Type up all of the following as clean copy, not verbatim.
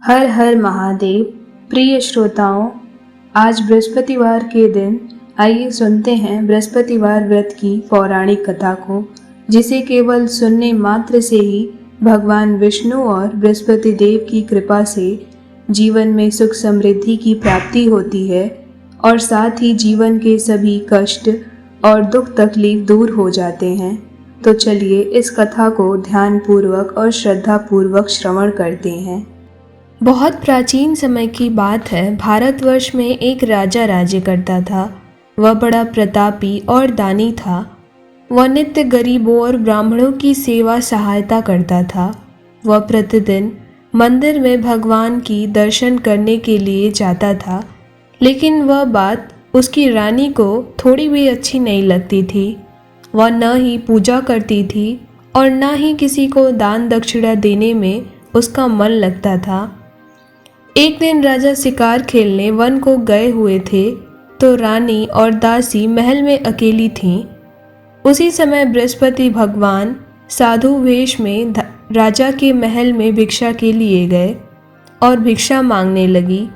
हर हर महादेव। प्रिय श्रोताओं, आज बृहस्पतिवार के दिन आइए सुनते हैं बृहस्पतिवार व्रत की पौराणिक कथा को, जिसे केवल सुनने मात्र से ही भगवान विष्णु और बृहस्पति देव की कृपा से जीवन में सुख समृद्धि की प्राप्ति होती है और साथ ही जीवन के सभी कष्ट और दुख तकलीफ दूर हो जाते हैं। तो चलिए इस कथा को ध्यान पूर्वक और श्रद्धा पूर्वक श्रवण करते हैं। बहुत प्राचीन समय की बात है। भारतवर्ष में एक राजा राज्य करता था। वह बड़ा प्रतापी और दानी था। वह नित्य गरीबों और ब्राह्मणों की सेवा सहायता करता था। वह प्रतिदिन मंदिर में भगवान की दर्शन करने के लिए जाता था, लेकिन वह बात उसकी रानी को थोड़ी भी अच्छी नहीं लगती थी। वह न ही पूजा करती थी और न ही किसी को दान दक्षिणा देने में उसका मन लगता था। एक दिन राजा शिकार खेलने वन को गए हुए थे, तो रानी और दासी महल में अकेली थीं। उसी समय बृहस्पति भगवान साधु वेश में राजा के महल में भिक्षा के लिए गए और भिक्षा मांगने लगी।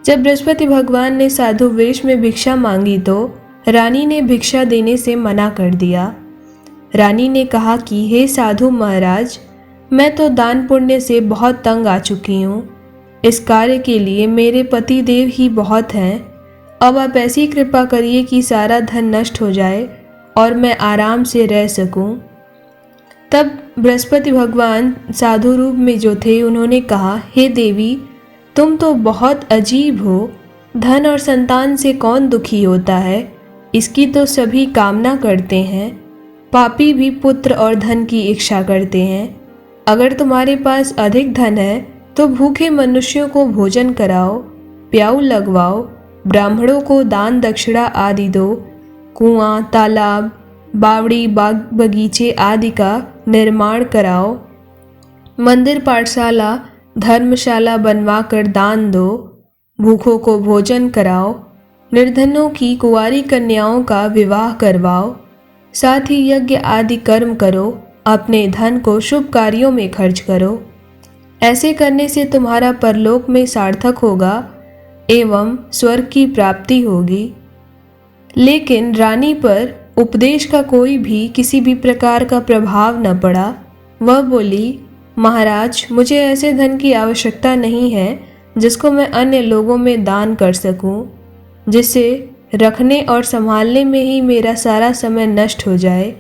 जब बृहस्पति भगवान ने साधु वेश में भिक्षा मांगी तो रानी ने भिक्षा देने से मना कर दिया। रानी ने कहा कि हे साधु महाराज, मैं तो दान पुण्य से बहुत तंग आ चुकी हूँ। इस कार्य के लिए मेरे पति देव ही बहुत हैं। अब आप ऐसी कृपा करिए कि सारा धन नष्ट हो जाए और मैं आराम से रह सकूं। तब बृहस्पति भगवान साधु रूप में जो थे, उन्होंने कहा, हे देवी, तुम तो बहुत अजीब हो। धन और संतान से कौन दुखी होता है? इसकी तो सभी कामना करते हैं। पापी भी पुत्र और धन की इच्छा करते हैं। अगर तुम्हारे पास अधिक धन है तो भूखे मनुष्यों को भोजन कराओ, प्याऊ लगवाओ, ब्राह्मणों को दान दक्षिणा आदि दो, कुआं, तालाब, बावड़ी, बाग बगीचे आदि का निर्माण कराओ, मंदिर, पाठशाला, धर्मशाला बनवा कर दान दो, भूखों को भोजन कराओ, निर्धनों की कुंवारी कन्याओं का विवाह करवाओ, साथ ही यज्ञ आदि कर्म करो, अपने धन को शुभ कार्यों में खर्च करो। ऐसे करने से तुम्हारा परलोक में सार्थक होगा एवं स्वर्ग की प्राप्ति होगी। लेकिन रानी पर उपदेश का कोई भी किसी भी प्रकार का प्रभाव न पड़ा। वह बोली, महाराज, मुझे ऐसे धन की आवश्यकता नहीं है जिसको मैं अन्य लोगों में दान कर सकूं, जिसे रखने और संभालने में ही मेरा सारा समय नष्ट हो जाए।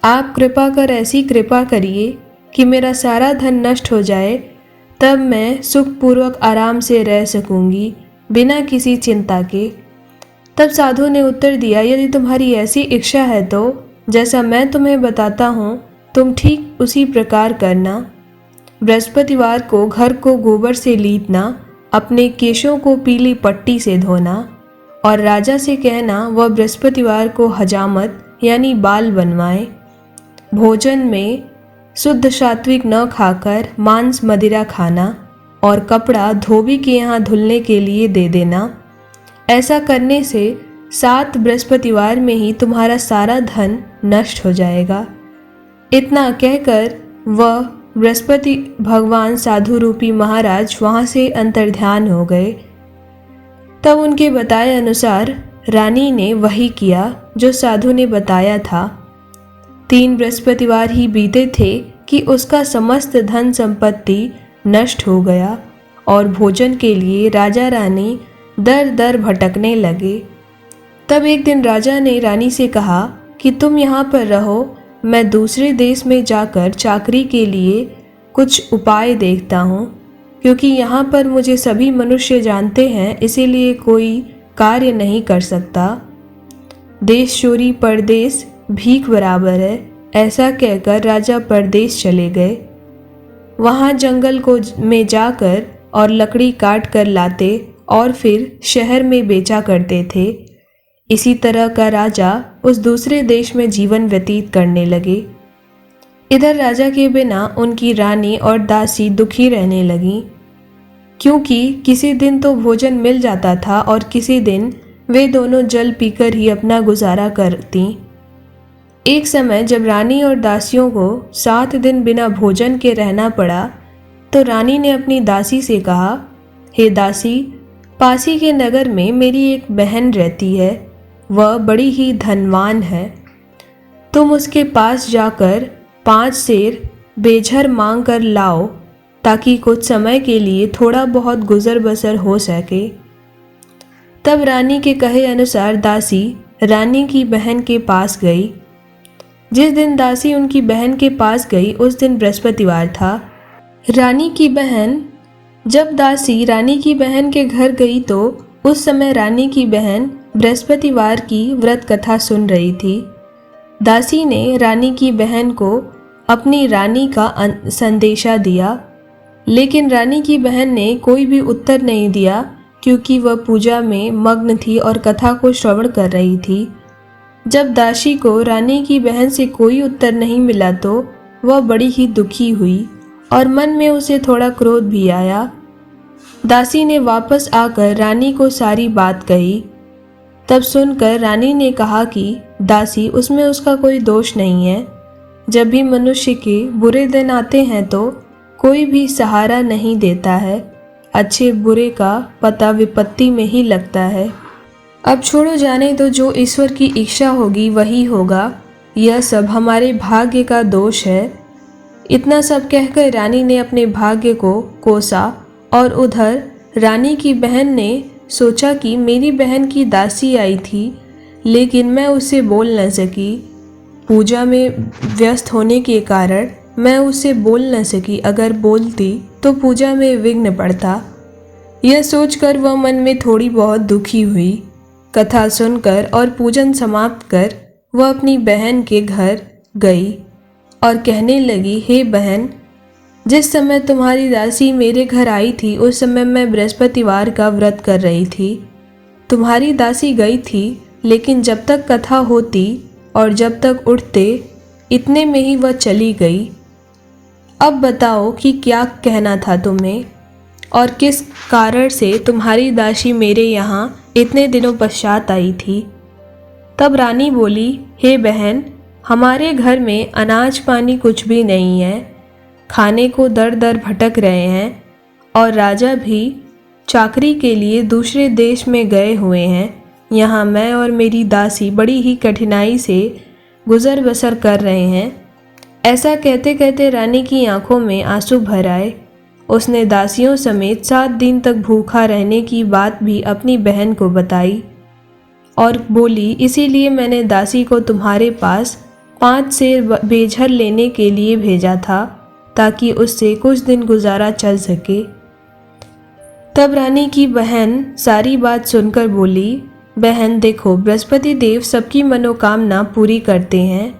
आप कृपा कर ऐसी कृपा करिए कि मेरा सारा धन नष्ट हो जाए, तब मैं सुखपूर्वक आराम से रह सकूंगी बिना किसी चिंता के। तब साधु ने उत्तर दिया, यदि तुम्हारी ऐसी इच्छा है तो जैसा मैं तुम्हें बताता हूँ तुम ठीक उसी प्रकार करना। बृहस्पतिवार को घर को गोबर से लीपना, अपने केशों को पीली पट्टी से धोना और राजा से कहना वह बृहस्पतिवार को हजामत यानी बाल बनवाए। भोजन में शुद्ध सात्विक न खाकर मांस मदिरा खाना और कपड़ा धोबी के यहाँ धुलने के लिए दे देना। ऐसा करने से 7 बृहस्पतिवार में ही तुम्हारा सारा धन नष्ट हो जाएगा। इतना कहकर वह बृहस्पति भगवान साधु रूपी महाराज वहाँ से अंतर्ध्यान हो गए। तब उनके बताए अनुसार रानी ने वही किया जो साधु ने बताया था। 3 बृहस्पतिवार ही बीते थे कि उसका समस्त धन संपत्ति नष्ट हो गया और भोजन के लिए राजा रानी दर दर भटकने लगे। तब एक दिन राजा ने रानी से कहा कि तुम यहाँ पर रहो, मैं दूसरे देश में जाकर चाकरी के लिए कुछ उपाय देखता हूँ, क्योंकि यहाँ पर मुझे सभी मनुष्य जानते हैं, इसीलिए कोई कार्य नहीं कर सकता। देश चोरी परदेश भीख बराबर है। ऐसा कहकर राजा परदेश चले गए। वहाँ जंगल को में जाकर और लकड़ी काट कर लाते और फिर शहर में बेचा करते थे। इसी तरह का राजा उस दूसरे देश में जीवन व्यतीत करने लगे। इधर राजा के बिना उनकी रानी और दासी दुखी रहने लगीं, क्योंकि किसी दिन तो भोजन मिल जाता था और किसी दिन वे दोनों जल पीकर ही अपना गुजारा करती। एक समय जब रानी और दासियों को 7 दिन बिना भोजन के रहना पड़ा, तो रानी ने अपनी दासी से कहा, हे दासी, पासी के नगर में मेरी एक बहन रहती है, वह बड़ी ही धनवान है। तुम उसके पास जाकर 5 सेर बेझर मांग कर लाओ, ताकि कुछ समय के लिए थोड़ा बहुत गुजर बसर हो सके। तब रानी के कहे अनुसार दासी रानी की बहन के पास गई। जिस दिन दासी उनकी बहन के पास गई उस दिन बृहस्पतिवार था। रानी की बहन जब दासी रानी की बहन के घर गई तो उस समय रानी की बहन बृहस्पतिवार की व्रत कथा सुन रही थी। दासी ने रानी की बहन को अपनी रानी का संदेशा दिया, लेकिन रानी की बहन ने कोई भी उत्तर नहीं दिया, क्योंकि वह पूजा में मग्न थी और कथा को श्रवण कर रही थी। जब दासी को रानी की बहन से कोई उत्तर नहीं मिला तो वह बड़ी ही दुखी हुई और मन में उसे थोड़ा क्रोध भी आया। दासी ने वापस आकर रानी को सारी बात कही। तब सुनकर रानी ने कहा कि दासी, उसमें उसका कोई दोष नहीं है। जब भी मनुष्य के बुरे दिन आते हैं तो कोई भी सहारा नहीं देता है। अच्छे बुरे का पता विपत्ति में ही लगता है। अब छोड़ो, जाने तो जो ईश्वर की इच्छा होगी वही होगा। यह सब हमारे भाग्य का दोष है। इतना सब कहकर रानी ने अपने भाग्य को कोसा और उधर रानी की बहन ने सोचा कि मेरी बहन की दासी आई थी, लेकिन मैं उससे बोल न सकी। पूजा में व्यस्त होने के कारण मैं उससे बोल न सकी। अगर बोलती तो पूजा में विघ्न पड़ता। यह सोचकर वह मन में थोड़ी बहुत दुखी हुई। कथा सुनकर और पूजन समाप्त कर वह अपनी बहन के घर गई और कहने लगी, हे बहन, जिस समय तुम्हारी दासी मेरे घर आई थी उस समय मैं बृहस्पतिवार का व्रत कर रही थी। तुम्हारी दासी गई थी, लेकिन जब तक कथा होती और जब तक उठते इतने में ही वह चली गई। अब बताओ कि क्या कहना था तुम्हें और किस कारण से तुम्हारी दासी मेरे यहाँ इतने दिनों पश्चात आई थी। तब रानी बोली, हे बहन, हमारे घर में अनाज पानी कुछ भी नहीं है। खाने को दर दर भटक रहे हैं और राजा भी चाकरी के लिए दूसरे देश में गए हुए हैं। यहाँ मैं और मेरी दासी बड़ी ही कठिनाई से गुजर बसर कर रहे हैं। ऐसा कहते कहते रानी की आंखों में आंसू भर आए। उसने दासियों समेत 7 दिन तक भूखा रहने की बात भी अपनी बहन को बताई और बोली, इसीलिए मैंने दासी को तुम्हारे पास 5 सेर बेझर लेने के लिए भेजा था, ताकि उससे कुछ दिन गुजारा चल सके। तब रानी की बहन सारी बात सुनकर बोली, बहन देखो, बृहस्पति देव सबकी मनोकामना पूरी करते हैं।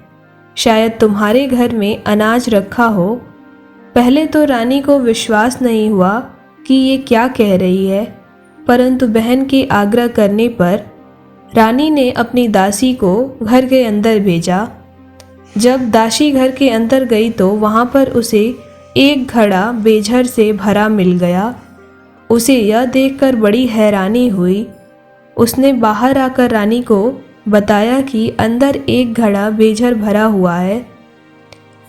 शायद तुम्हारे घर में अनाज रखा हो। पहले तो रानी को विश्वास नहीं हुआ कि ये क्या कह रही है, परंतु बहन के आग्रह करने पर रानी ने अपनी दासी को घर के अंदर भेजा। जब दासी घर के अंदर गई तो वहाँ पर उसे एक घड़ा बेझर से भरा मिल गया। उसे यह देखकर बड़ी हैरानी हुई। उसने बाहर आकर रानी को बताया कि अंदर एक घड़ा बेझर भरा हुआ है।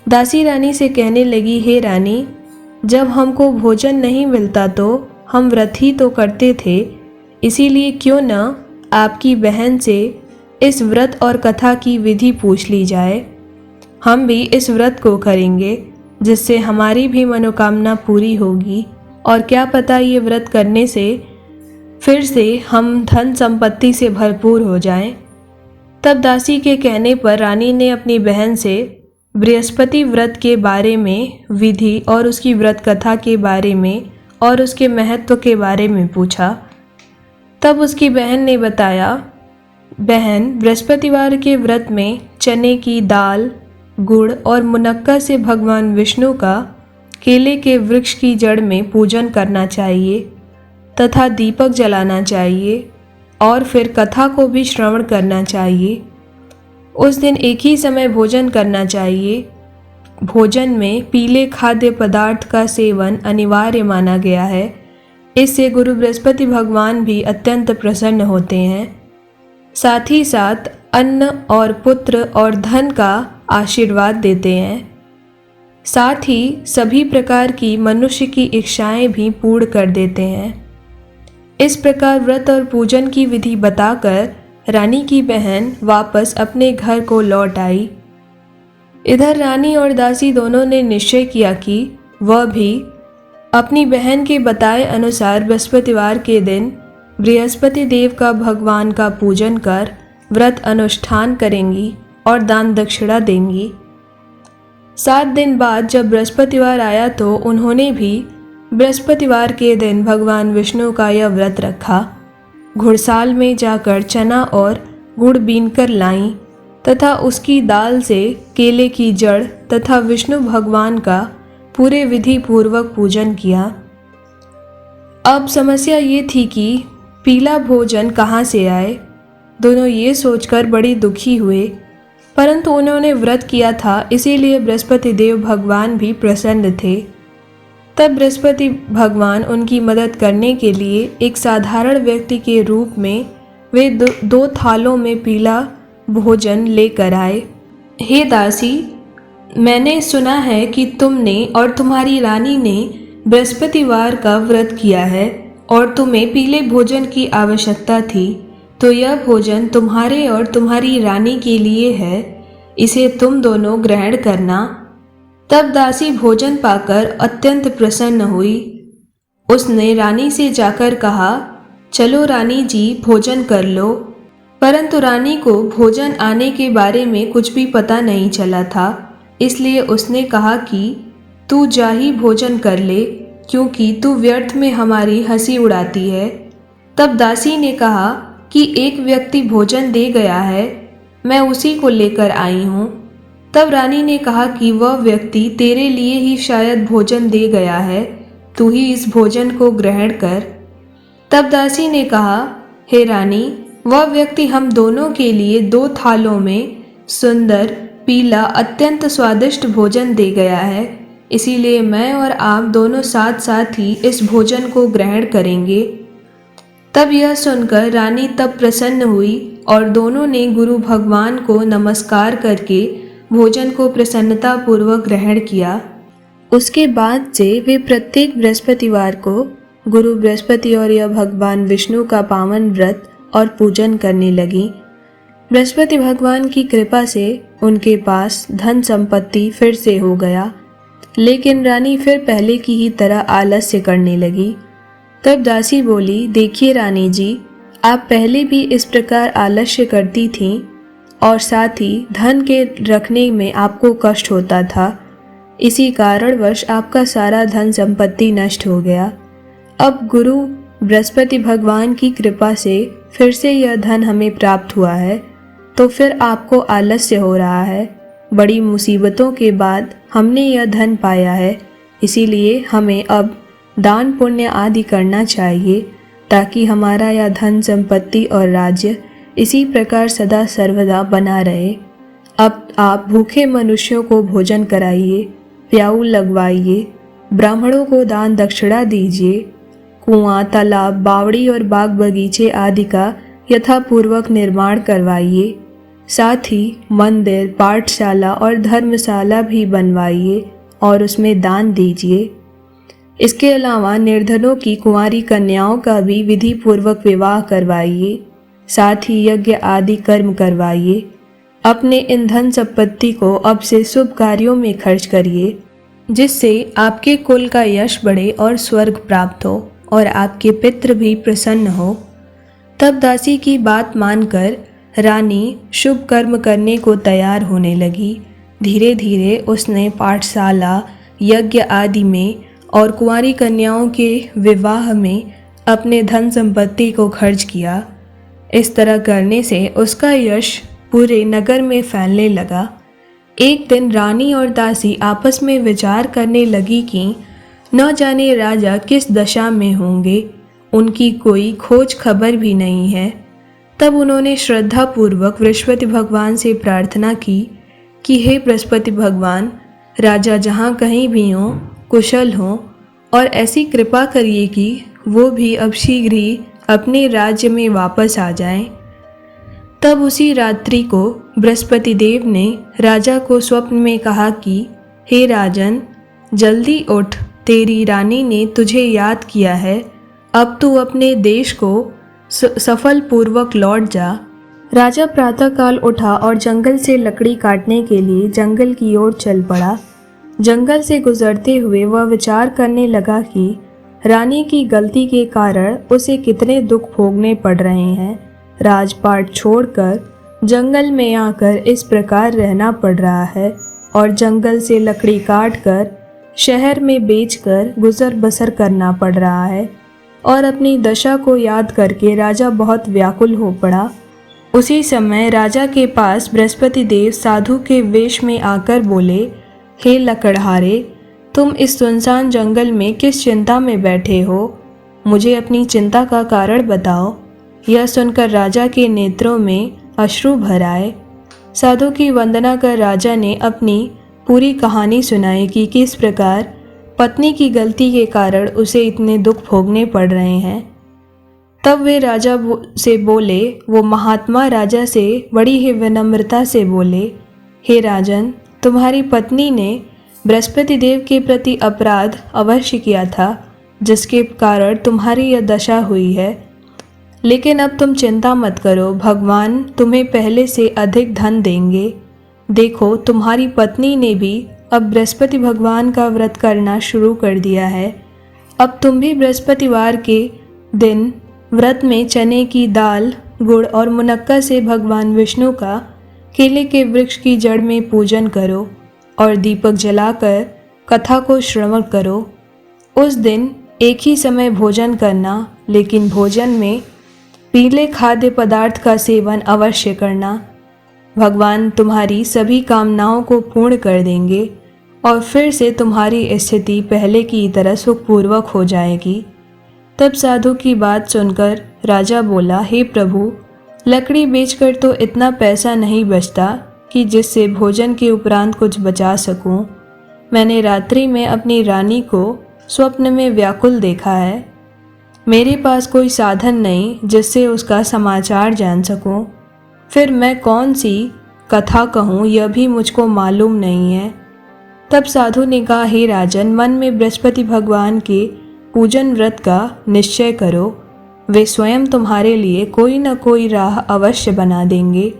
दासी रानी से कहने लगी, हे रानी, जब हमको भोजन नहीं मिलता तो हम व्रत ही तो करते थे, इसीलिए क्यों न आपकी बहन से इस व्रत और कथा की विधि पूछ ली जाए। हम भी इस व्रत को करेंगे, जिससे हमारी भी मनोकामना पूरी होगी और क्या पता ये व्रत करने से फिर से हम धन संपत्ति से भरपूर हो जाएं। तब दासी के कहने पर रानी ने अपनी बहन से बृहस्पति व्रत के बारे में विधि और उसकी व्रत कथा के बारे में और उसके महत्व के बारे में पूछा। तब उसकी बहन ने बताया, बहन, बृहस्पतिवार के व्रत में चने की दाल, गुड़ और मुनक्का से भगवान विष्णु का केले के वृक्ष की जड़ में पूजन करना चाहिए तथा दीपक जलाना चाहिए और फिर कथा को भी श्रवण करना चाहिए। उस दिन एक ही समय भोजन करना चाहिए। भोजन में पीले खाद्य पदार्थ का सेवन अनिवार्य माना गया है। इससे गुरु बृहस्पति भगवान भी अत्यंत प्रसन्न होते हैं। साथ ही साथ अन्न और पुत्र और धन का आशीर्वाद देते हैं। साथ ही सभी प्रकार की मनुष्य की इच्छाएं भी पूर्ण कर देते हैं। इस प्रकार व्रत और पूजन की विधि बताकर रानी की बहन वापस अपने घर को लौट आई। इधर रानी और दासी दोनों ने निश्चय किया कि वह भी अपनी बहन के बताए अनुसार बृहस्पतिवार के दिन बृहस्पति देव का भगवान का पूजन कर व्रत अनुष्ठान करेंगी और दान दक्षिणा देंगी। 7 दिन बाद जब बृहस्पतिवार आया तो उन्होंने भी बृहस्पतिवार के दिन भगवान विष्णु का यह व्रत रखा। घुड़साल में जाकर चना और गुड़ बीनकर लाईं तथा उसकी दाल से केले की जड़ तथा विष्णु भगवान का पूरे विधि पूर्वक पूजन किया। अब समस्या ये थी कि पीला भोजन कहाँ से आए। दोनों ये सोचकर बड़ी दुखी हुए, परंतु उन्होंने व्रत किया था इसीलिए बृहस्पति देव भगवान भी प्रसन्न थे। तब बृहस्पति भगवान उनकी मदद करने के लिए एक साधारण व्यक्ति के रूप में वे दो थालों में पीला भोजन लेकर आए। हे दासी, मैंने सुना है कि तुमने और तुम्हारी रानी ने बृहस्पतिवार का व्रत किया है और तुम्हें पीले भोजन की आवश्यकता थी, तो यह भोजन तुम्हारे और तुम्हारी रानी के लिए है, इसे तुम दोनों ग्रहण करना। तब दासी भोजन पाकर अत्यंत प्रसन्न हुई। उसने रानी से जाकर कहा, चलो रानी जी भोजन कर लो। परंतु रानी को भोजन आने के बारे में कुछ भी पता नहीं चला था, इसलिए उसने कहा कि तू जा ही भोजन कर ले, क्योंकि तू व्यर्थ में हमारी हंसी उड़ाती है। तब दासी ने कहा कि एक व्यक्ति भोजन दे गया है, मैं उसी को लेकर आई हूँ। तब रानी ने कहा कि वह व्यक्ति तेरे लिए ही शायद भोजन दे गया है, तू ही इस भोजन को ग्रहण कर। तब दासी ने कहा, हे रानी, वह व्यक्ति हम दोनों के लिए 2 थालों में सुंदर पीला अत्यंत स्वादिष्ट भोजन दे गया है, इसीलिए मैं और आप दोनों साथ साथ ही इस भोजन को ग्रहण करेंगे। तब यह सुनकर रानी तब प्रसन्न हुई और दोनों ने गुरु भगवान को नमस्कार करके भोजन को प्रसन्नता पूर्वक ग्रहण किया। उसके बाद से वे प्रत्येक बृहस्पतिवार को गुरु बृहस्पति और यह भगवान विष्णु का पावन व्रत और पूजन करने लगी। बृहस्पति भगवान की कृपा से उनके पास धन संपत्ति फिर से हो गया, लेकिन रानी फिर पहले की ही तरह आलस्य करने लगी। तब दासी बोली, देखिए रानी जी, आप पहले भी इस प्रकार आलस्य करती थीं और साथ ही धन के रखने में आपको कष्ट होता था। इसी कारणवश आपका सारा धन संपत्ति नष्ट हो गया। अब गुरु बृहस्पति भगवान की कृपा से फिर से यह धन हमें प्राप्त हुआ है, तो फिर आपको आलस्य हो रहा है। बड़ी मुसीबतों के बाद हमने यह धन पाया है, इसीलिए हमें अब दान पुण्य आदि करना चाहिए, ताकि हमारा यह धन संपत्ति और राज्य इसी प्रकार सदा सर्वदा बना रहे। अब आप भूखे मनुष्यों को भोजन कराइए, प्याऊ लगवाइए, ब्राह्मणों को दान दक्षिणा दीजिए, कुआं, तालाब, बावड़ी और बाग बगीचे आदि का यथापूर्वक निर्माण करवाइए। साथ ही मंदिर, पाठशाला और धर्मशाला भी बनवाइए और उसमें दान दीजिए। इसके अलावा निर्धनों की कुंवारी कन्याओं का भी विधि पूर्वक विवाह करवाइए। साथ ही यज्ञ आदि कर्म करवाइए। अपने इन धन संपत्ति को अब से शुभ कार्यों में खर्च करिए, जिससे आपके कुल का यश बढ़े और स्वर्ग प्राप्त हो और आपके पितृ भी प्रसन्न हो। तब दासी की बात मानकर रानी शुभ कर्म करने को तैयार होने लगी। धीरे धीरे उसने पाठशाला, यज्ञ आदि में और कुंवारी कन्याओं के विवाह में अपने धन संपत्ति को खर्च किया। इस तरह करने से उसका यश पूरे नगर में फैलने लगा। एक दिन रानी और दासी आपस में विचार करने लगी कि न जाने राजा किस दशा में होंगे, उनकी कोई खोज खबर भी नहीं है। तब उन्होंने श्रद्धा पूर्वक बृहस्पति भगवान से प्रार्थना की कि हे बृहस्पति भगवान, राजा जहाँ कहीं भी हों कुशल हों और ऐसी कृपा करिए कि वो भी अब शीघ्र ही अपने राज्य में वापस आ जाएं। तब उसी रात्रि को बृहस्पति देव ने राजा को स्वप्न में कहा कि हे राजन, जल्दी उठ, तेरी रानी ने तुझे याद किया है। अब तू अपने देश को सफल पूर्वक लौट जा। राजा प्रातःकाल उठा और जंगल से लकड़ी काटने के लिए जंगल की ओर चल पड़ा। जंगल से गुजरते हुए वह विचार करने लगा कि रानी की गलती के कारण उसे कितने दुख भोगने पड़ रहे हैं। राजपाट छोड़कर जंगल में आकर इस प्रकार रहना पड़ रहा है और जंगल से लकड़ी काट कर शहर में बेचकर गुजर बसर करना पड़ रहा है। और अपनी दशा को याद करके राजा बहुत व्याकुल हो पड़ा। उसी समय राजा के पास बृहस्पति देव साधु के वेश में आकर बोले, हे लकड़हारे, तुम इस सुनसान जंगल में किस चिंता में बैठे हो? मुझे अपनी चिंता का कारण बताओ। यह सुनकर राजा के नेत्रों में अश्रु भर आए। साधु की वंदना कर राजा ने अपनी पूरी कहानी सुनाई कि किस प्रकार पत्नी की गलती के कारण उसे इतने दुख भोगने पड़ रहे हैं। तब वे राजा से बोले, वो महात्मा राजा से बड़ी ही विनम्रता से बोले, हे राजन, तुम्हारी पत्नी ने बृहस्पति देव के प्रति अपराध अवश्य किया था, जिसके कारण तुम्हारी यह दशा हुई है। लेकिन अब तुम चिंता मत करो, भगवान तुम्हें पहले से अधिक धन देंगे। देखो, तुम्हारी पत्नी ने भी अब बृहस्पति भगवान का व्रत करना शुरू कर दिया है। अब तुम भी बृहस्पतिवार के दिन व्रत में चने की दाल, गुड़ और मुनक्का से भगवान विष्णु का केले के वृक्ष की जड़ में पूजन करो और दीपक जलाकर कथा को श्रवण करो। उस दिन एक ही समय भोजन करना, लेकिन भोजन में पीले खाद्य पदार्थ का सेवन अवश्य करना। भगवान तुम्हारी सभी कामनाओं को पूर्ण कर देंगे और फिर से तुम्हारी स्थिति पहले की तरह सुखपूर्वक हो जाएगी। तब साधु की बात सुनकर राजा बोला, हे प्रभु, लकड़ी बेचकर तो इतना पैसा नहीं बचता कि जिससे भोजन के उपरांत कुछ बचा सकूं। मैंने रात्रि में अपनी रानी को स्वप्न में व्याकुल देखा है। मेरे पास कोई साधन नहीं जिससे उसका समाचार जान सकूं। फिर मैं कौन सी कथा कहूँ यह भी मुझको मालूम नहीं है। तब साधु ने कहा, हे राजन, मन में बृहस्पति भगवान के पूजन व्रत का निश्चय करो। वे स्वयं तुम्हारे लिए कोई न कोई राह अवश्य बना देंगे।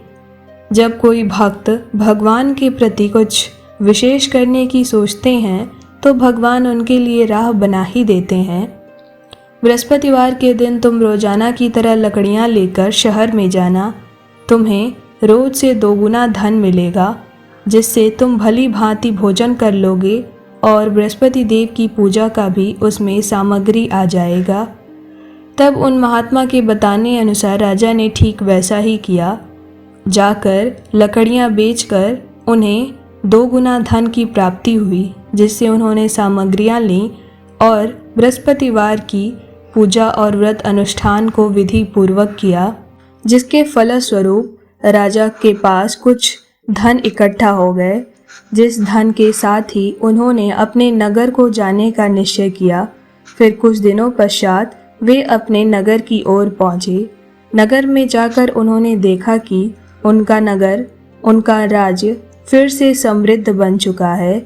जब कोई भक्त भगवान के प्रति कुछ विशेष करने की सोचते हैं तो भगवान उनके लिए राह बना ही देते हैं। बृहस्पतिवार के दिन तुम रोजाना की तरह लकड़ियाँ लेकर शहर में जाना। तुम्हें रोज से 2 गुना धन मिलेगा, जिससे तुम भली भांति भोजन कर लोगे और बृहस्पति देव की पूजा का भी उसमें सामग्री आ जाएगा। तब उन महात्मा के बताने अनुसार राजा ने ठीक वैसा ही किया। जाकर लकड़ियाँ बेचकर उन्हें 2 गुना धन की प्राप्ति हुई, जिससे उन्होंने सामग्रियाँ लीं और बृहस्पतिवार की पूजा और व्रत अनुष्ठान को विधि पूर्वक किया, जिसके फलस्वरूप राजा के पास कुछ धन इकट्ठा हो गए। जिस धन के साथ ही उन्होंने अपने नगर को जाने का निश्चय किया। फिर कुछ दिनों पश्चात वे अपने नगर की ओर पहुँचे। नगर में जाकर उन्होंने देखा कि उनका नगर, उनका राज्य फिर से समृद्ध बन चुका है।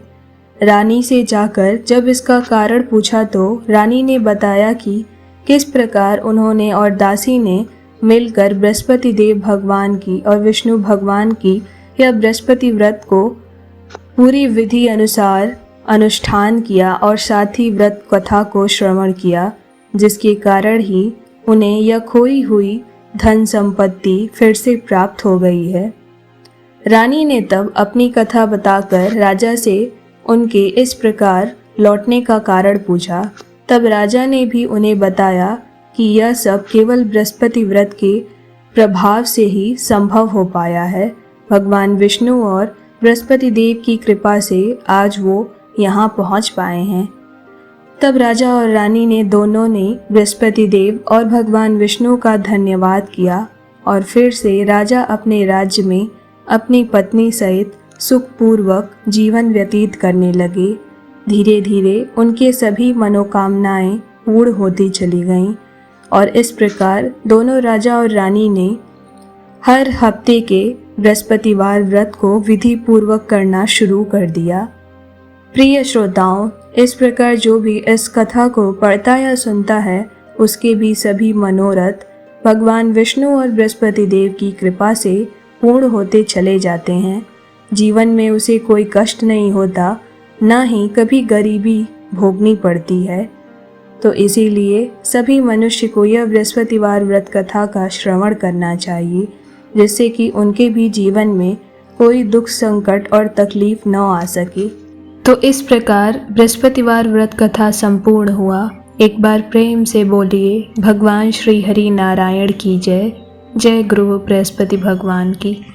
रानी से जाकर जब इसका कारण पूछा तो रानी ने बताया कि किस प्रकार उन्होंने और दासी ने मिलकर बृहस्पति देव भगवान की और विष्णु भगवान की यह बृहस्पति व्रत को पूरी विधि अनुसार अनुष्ठान किया और साथ ही व्रत कथा को श्रवण किया, जिसके कारण ही उन्हें यह खोई हुई धन संपत्ति फिर से प्राप्त हो गई है। रानी ने तब अपनी कथा बताकर राजा से उनके इस प्रकार लौटने का कारण पूछा। तब राजा ने भी उन्हें बताया कि यह सब केवल बृहस्पति व्रत के प्रभाव से ही संभव हो पाया है। भगवान विष्णु और बृहस्पति देव की कृपा से आज वो यहाँ पहुँच पाए हैं। तब राजा और रानी ने दोनों ने बृहस्पति देव और भगवान विष्णु का धन्यवाद किया और फिर से राजा अपने राज्य में अपनी पत्नी सहित सुखपूर्वक जीवन व्यतीत करने लगे। धीरे धीरे उनके सभी मनोकामनाएं पूर्ण होती चली गईं और इस प्रकार दोनों राजा और रानी ने हर हफ्ते के बृहस्पतिवार व्रत को विधि पूर्वक करना शुरू कर दिया। प्रिय श्रोताओं, इस प्रकार जो भी इस कथा को पढ़ता या सुनता है उसके भी सभी मनोरथ भगवान विष्णु और बृहस्पति देव की कृपा से पूर्ण होते चले जाते हैं। जीवन में उसे कोई कष्ट नहीं होता, ना ही कभी गरीबी भोगनी पड़ती है। तो इसीलिए सभी मनुष्य को यह बृहस्पतिवार व्रत कथा का श्रवण करना चाहिए, जिससे कि उनके भी जीवन में कोई दुख संकट और तकलीफ न आ सके। तो इस प्रकार बृहस्पतिवार व्रत कथा संपूर्ण हुआ। एक बार प्रेम से बोलिए भगवान श्री हरि नारायण की जय। जय गुरु बृहस्पति भगवान की।